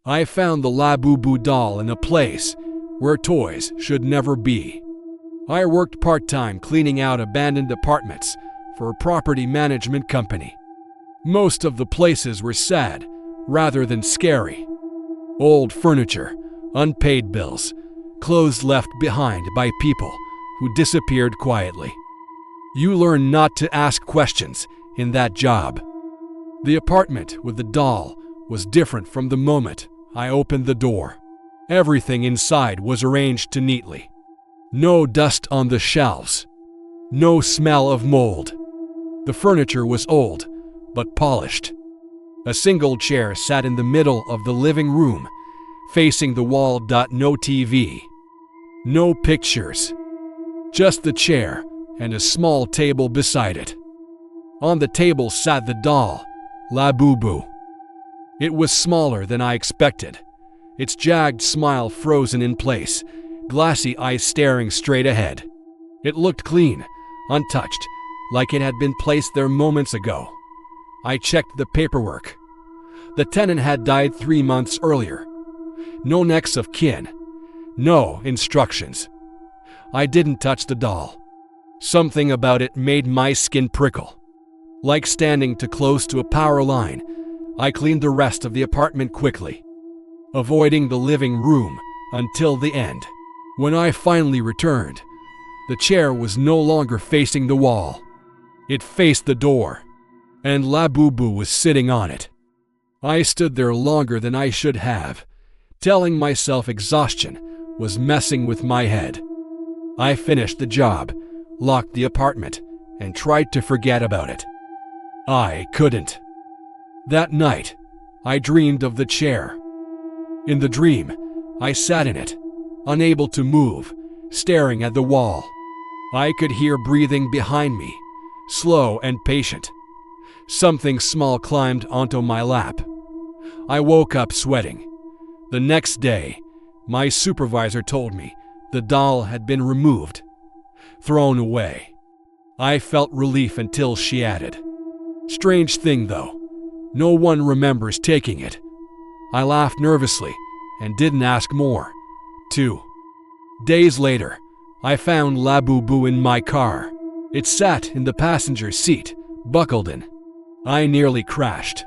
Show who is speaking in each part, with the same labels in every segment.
Speaker 1: I found the Labubu doll in a place where toys should never be. I worked part-time cleaning out abandoned apartments for a property management company. Most of the places were sad rather than scary. Old furniture, unpaid bills, clothes left behind by people who disappeared quietly. You learn not to ask questions in that job. The apartment with the doll was different from the moment I opened the door. Everything inside was arranged neatly. No dust on the shelves. No smell of mold. The furniture was old, but polished. A single chair sat in the middle of the living room, facing the wall. No TV. No pictures. Just the chair and a small table beside it. On the table sat the doll, Labubu. It was smaller than I expected, its jagged smile frozen in place, glassy eyes staring straight ahead. It looked clean, untouched, like it had been placed there moments ago. I checked the paperwork. The tenant had died 3 months earlier. No next of kin. No instructions. I didn't touch the doll. Something about it made my skin prickle. Like standing too close to a power line, I cleaned the rest of the apartment quickly, avoiding the living room until the end. When I finally returned, the chair was no longer facing the wall. It faced the door, and Labubu was sitting on it. I stood there longer than I should have, telling myself exhaustion was messing with my head. I finished the job, locked the apartment, and tried to forget about it. I couldn't. That night, I dreamed of the chair. In the dream, I sat in it, unable to move, staring at the wall. I could hear breathing behind me, slow and patient. Something small climbed onto my lap. I woke up sweating. The next day, my supervisor told me the doll had been removed, thrown away. I felt relief until she added, "Strange thing though, no one remembers taking it." I laughed nervously and didn't ask more. 2 days later, I found Labubu in my car. It sat in the passenger seat, buckled in. I nearly crashed.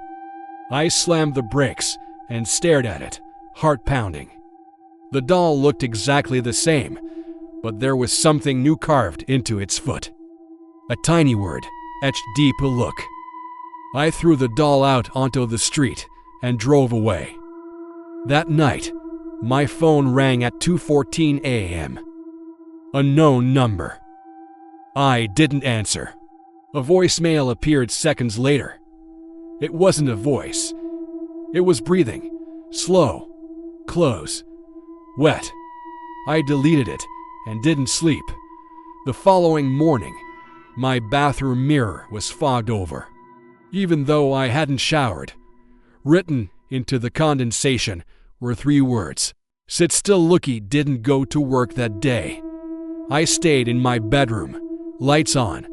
Speaker 1: I slammed the brakes and stared at it, heart pounding. The doll looked exactly the same, but there was something new carved into its foot. A tiny word, etched deep a look. I threw the doll out onto the street and drove away. That night, my phone rang at 2:14 a.m. Unknown number. I didn't answer. A voicemail appeared seconds later. It wasn't a voice. It was breathing, slow, close, wet. I deleted it and didn't sleep. The following morning, my bathroom mirror was fogged over. Even though I hadn't showered, written into the condensation were 3 words. Sit still. Looky didn't go to work that day. I stayed in my bedroom, lights on,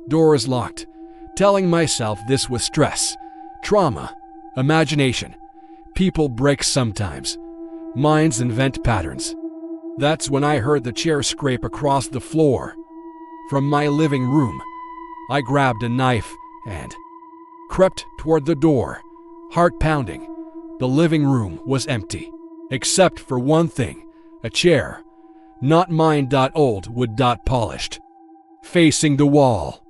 Speaker 1: doors locked, telling myself this was stress, trauma, imagination. People break sometimes. Minds invent patterns. That's when I heard the chair scrape across the floor. From my living room, I grabbed a knife and crept toward the door, heart pounding. The living room was empty, except for one thing, a chair, not mine. Old wood. Polished, facing the wall.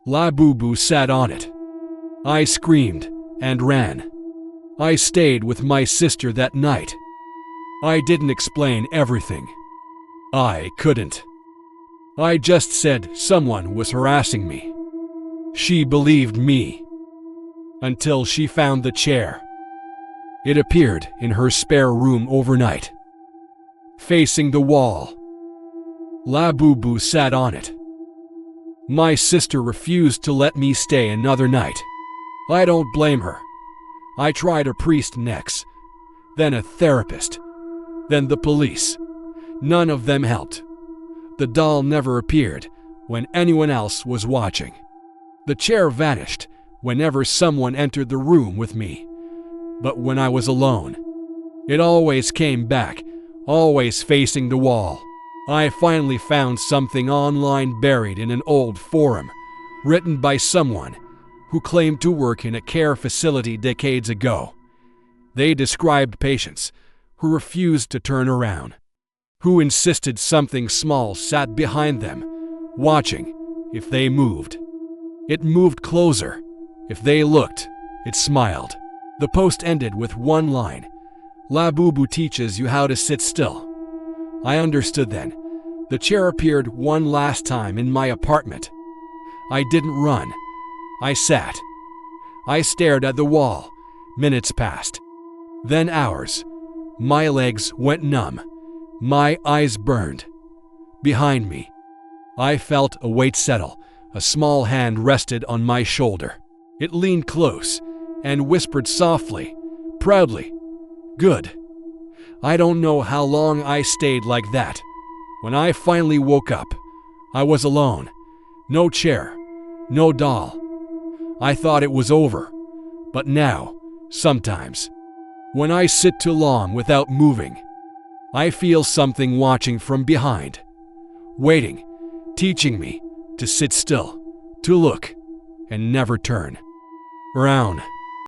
Speaker 1: Labubu sat on it. I screamed and ran. I stayed with my sister that night. I didn't explain everything. I couldn't. I just said someone was harassing me. She believed me. Until she found the chair. It appeared in her spare room overnight, facing the wall. Labubu sat on it. My sister refused to let me stay another night. I don't blame her. I tried a priest next, then a therapist, then the police. None of them helped. The doll never appeared when anyone else was watching. The chair vanished whenever someone entered the room with me. But when I was alone, It always came back, always facing the wall. I finally found something online buried in an old forum, written by someone who claimed to work in a care facility decades ago. They described patients who refused to turn around, who insisted something small sat behind them, watching if they moved. It moved closer. If they looked, it smiled. The post ended with one line: "Labubu teaches you how to sit still." I understood then. The chair appeared one last time in my apartment. I didn't run. I sat. I stared at the wall. Minutes passed. Then hours. My legs went numb. My eyes burned. Behind me, I felt a weight settle. A small hand rested on my shoulder. It leaned close and whispered softly, proudly, "Good." I don't know how long I stayed like that. When I finally woke up, I was alone. No chair, no doll. I thought it was over. But now, sometimes, when I sit too long without moving, I feel something watching from behind, waiting, teaching me to sit still, to look, and never turn around.